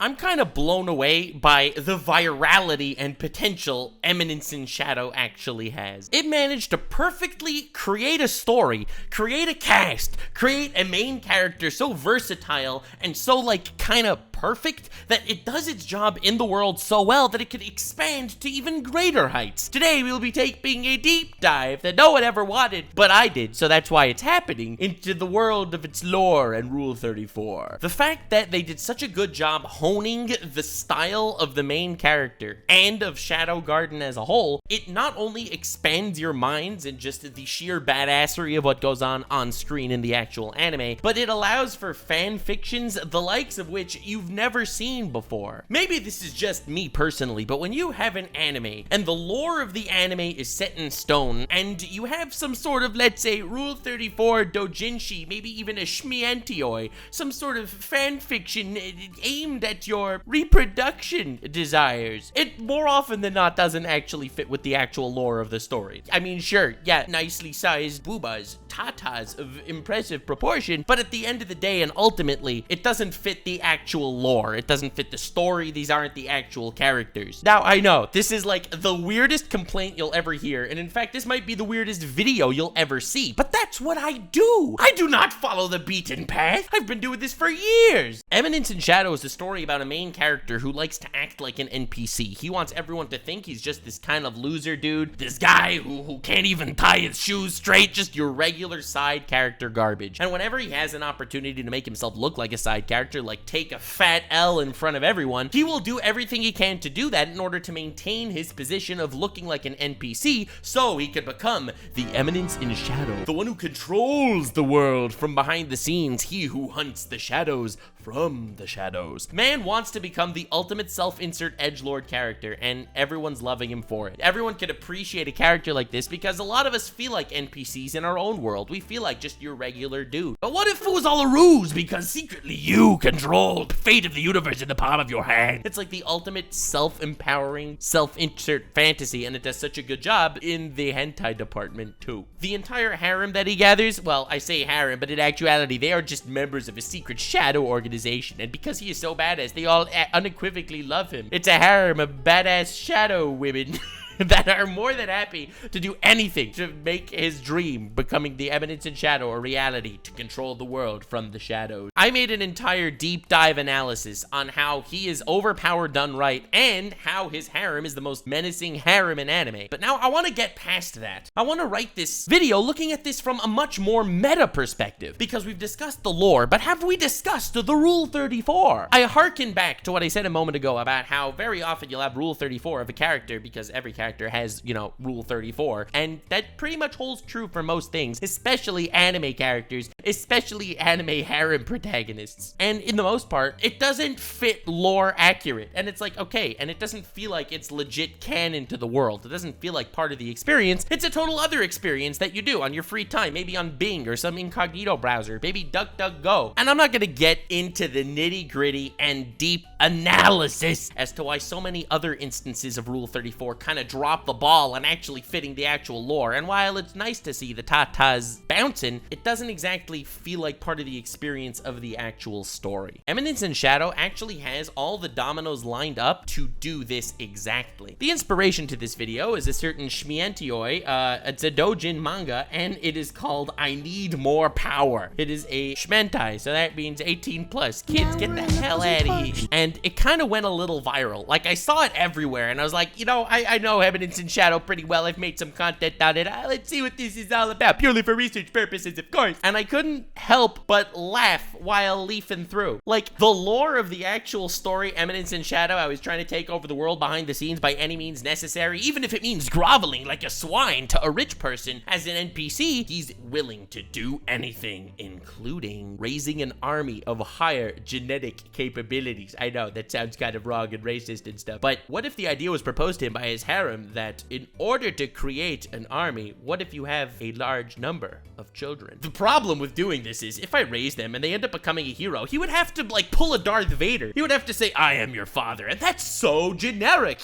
I'm kind of blown away by the virality and potential Eminence in Shadow actually has. It managed to perfectly create a story, create a cast, create a main character so versatile and so like kind of perfect that it does its job in the world so well that it could expand to even greater heights. Today we will be taking a deep dive that no one ever wanted, but I did, so that's why it's happening, into the world of its lore and Rule 34. The fact that they did such a good job honing the style of the main character and of Shadow Garden as a whole, it not only expands your minds in just the sheer badassery of what goes on screen in the actual anime, but it allows for fan fictions the likes of which you've never seen before. Maybe this is just me personally, but when you have an anime and the lore of the anime is set in stone and you have some sort of, let's say, Rule 34 doujinshi, maybe even a shmientioi, some sort of fan fiction aimed at your reproduction desires, it more often than not doesn't actually fit with the actual lore of the story. I mean, sure, yeah, nicely sized boobas, tatas of impressive proportion, but at the end of the day and ultimately, it doesn't fit the actual lore. It doesn't fit the story. These aren't the actual characters. Now, I know, this is like the weirdest complaint you'll ever hear, and in fact, this might be the weirdest video you'll ever see, but that's what I do. I do not follow the beaten path. I've been doing this for years. Eminence in Shadow is a story about a main character who likes to act like an NPC. He wants everyone to think he's just this kind of loser dude, this guy who can't even tie his shoes straight, just your regular side character garbage. And whenever he has an opportunity to make himself look like a side character, like take a fat L in front of everyone, he will do everything he can to do that in order to maintain his position of looking like an NPC so he could become the Eminence in Shadow, the one who controls the world from behind the scenes, he who hunts the shadows from the shadows. Man wants to become the ultimate self-insert edgelord character, and everyone's loving him for it. Everyone could appreciate a character like this because a lot of us feel like NPCs in our own world. We feel like just your regular dude. But what if it was all a ruse because secretly you control the fate of the universe in the palm of your hand? It's like the ultimate self-empowering, self-insert fantasy, and it does such a good job in the hentai department too. The entire harem that he gathers, well, I say harem, but in actuality, they are just members of a secret shadow organization, and because he is so badass, they all unequivocally love him. It's a harem of badass shadow women that are more than happy to do anything to make his dream becoming the Eminence in Shadow a reality, to control the world from the shadows. I made an entire deep dive analysis on how he is overpowered done right and how his harem is the most menacing harem in anime. But now I want to get past that. I want to write this video looking at this from a much more meta perspective, because we've discussed the lore, but have we discussed the Rule 34? I harken back to what I said a moment ago about how very often you'll have Rule 34 of a character because every character has, you know, Rule 34, and that pretty much holds true for most things, especially anime characters, especially anime harem protagonists. And in the most part, it doesn't fit lore accurate, and it's like, okay, and it doesn't feel like it's legit canon to the world. It doesn't feel like part of the experience. It's a total other experience that you do on your free time, maybe on Bing or some incognito browser, maybe DuckDuckGo. And I'm not gonna get into the nitty-gritty and deep analysis as to why so many other instances of Rule 34 kind of drop the ball on actually fitting the actual lore. And while it's nice to see the tatas bouncing, it doesn't exactly feel like part of the experience of the actual story. Eminence in Shadow actually has all the dominoes lined up to do this exactly. The inspiration to this video is a certain shmientioi, it's a doujin manga, and it is called I Need More Power. It is a shmentai, so that means 18 plus. Kids, get the hell out of here. And it kind of went a little viral. Like, I saw it everywhere, and I was like, you know, I know Eminence in Shadow pretty well. I've made some content on it. Let's see what this is all about, purely for research purposes, of course. And I couldn't help but laugh while leafing through. Like, the lore of the actual story, Eminence in Shadow, I was trying to take over the world behind the scenes by any means necessary, even if it means groveling like a swine to a rich person. As an NPC, he's willing to do anything, including raising an army of higher genetic capabilities. I know, that sounds kind of wrong and racist and stuff, but what if the idea was proposed to him by his harem that in order to create an army, what if you have a large number of children? The problem with doing this is if I raise them and they end up becoming a hero, he would have to, like, pull a Darth Vader. He would have to say, I am your father, and that's so generic.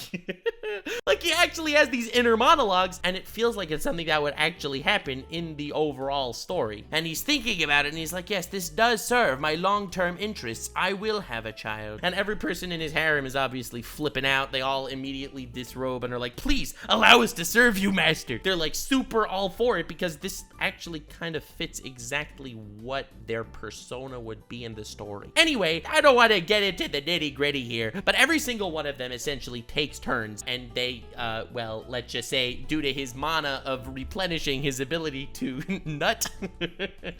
Like, he actually has these inner monologues, and it feels like it's something that would actually happen in the overall story. And he's thinking about it, and he's like, yes, this does serve my long-term interests. I will have a child. And every person in his harem is obviously flipping out. They all immediately disrobe and are like, please, allow us to serve you, master. They're, like, super all for it, because this actually kind of fits exactly what their persona would be in the story. Anyway, I don't want to get into the nitty-gritty here, but every single one of them essentially takes turns, and they, well, let's just say, due to his mana of replenishing his ability to nut,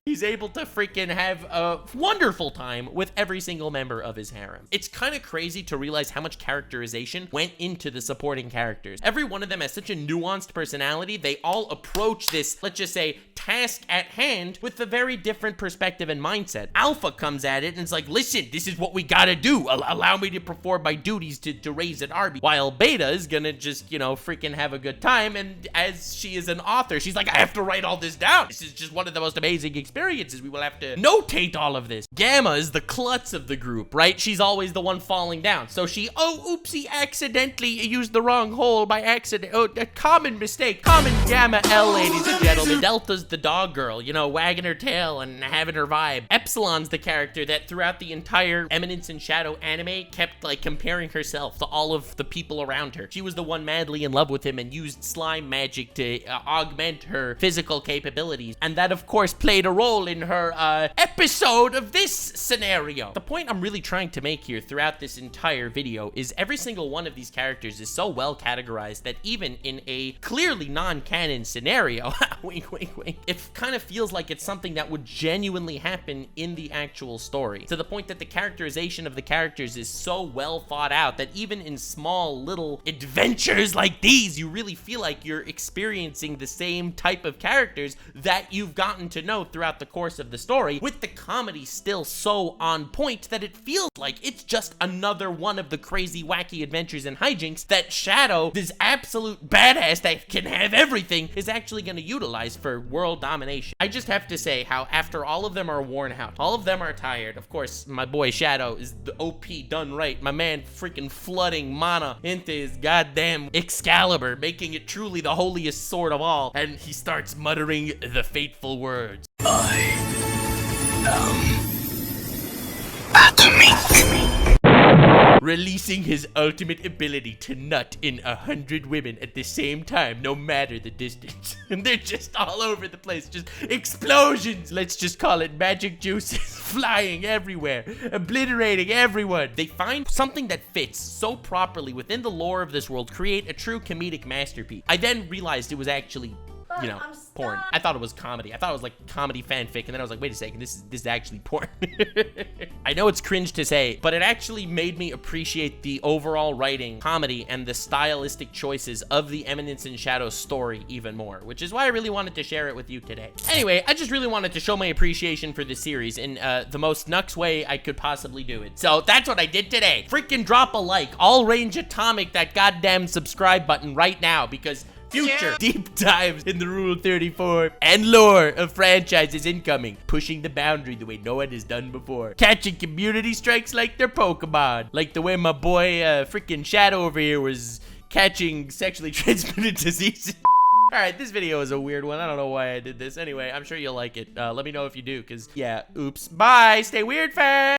he's able to freaking have a wonderful time with every single member of his harem. It's kind of crazy to realize how much characterization went into the supporting characters. Every one of them has such a nuanced personality. They all approach this, let's just say, task at hand with a very different perspective and mindset. Alpha comes at it and it's like, listen, this is what we gotta do. Allow me to perform my duties to raise an army. While Beta is gonna just, you know, freaking have a good time, and as she is an author, she's like, I have to write all this down. This is just one of the most amazing experiences. We will have to notate all of this. Gamma is the klutz of the group, right? She's always the one falling down. So she, oh, oopsie, accidentally used the wrong hole by accident. Oh, a common mistake. Common Gamma L, ladies and gentlemen. Delta's the dog girl, you know, wagging her tail and having her vibe. Epsilon's the character that throughout the entire Eminence and Shadow anime kept, like, comparing herself to all of the people around her. She was the one madly in love with him and used slime magic to augment her physical capabilities. And that, of course, played a role in her episode of this scenario. The point I'm really trying to make here throughout this entire video is every single one of these characters is so well categorized that even in a clearly non-canon scenario, wink, wink, wink, it kind of feels like it's something that would genuinely happen in the actual story. To the point that the characterization of the characters is so well thought out that even in small little adventures like these, you really feel like you're experiencing the same type of characters that you've gotten to know throughout the course of the story, with the comedy still so on point that it feels like it's just another one of the crazy, wacky adventures and hijinks that Shadow, this absolute badass that can have everything, is actually going to utilize for world domination. I just have to say how after all of them are worn out, all of them are tired. Of course, my boy Shadow is the OP done right. My man freaking flooding mana into his goddamn Excalibur, making it truly the holiest sword of all. And he starts muttering the fateful words. I am atomic. Releasing his ultimate ability to nut in 100 women at the same time, no matter the distance. And they're just all over the place, just explosions. Let's just call it magic juices flying everywhere, obliterating everyone. They find something that fits so properly within the lore of this world, create a true comedic masterpiece. I then realized it was actually, you know, porn. I thought it was comedy. I thought it was like comedy fanfic, and then I was like, wait a second, this is actually porn. I know it's cringe to say, but it actually made me appreciate the overall writing, comedy, and the stylistic choices of the Eminence and Shadow story even more, which is why I really wanted to share it with you today. Anyway, I just really wanted to show my appreciation for this series in the most Nux way I could possibly do it. So that's what I did today. Freaking drop a like, all range atomic that goddamn subscribe button right now, because future deep dives in the Rule 34 and lore of franchises incoming, pushing the boundary the way no one has done before, catching community strikes like they're Pokemon, like the way my boy freaking Shadow over here was catching sexually transmitted diseases. Alright, this video is a weird one. I don't know why I did this. Anyway, I'm sure you'll like it. Let me know if you do, because, yeah, oops. Bye! Stay weird, fans!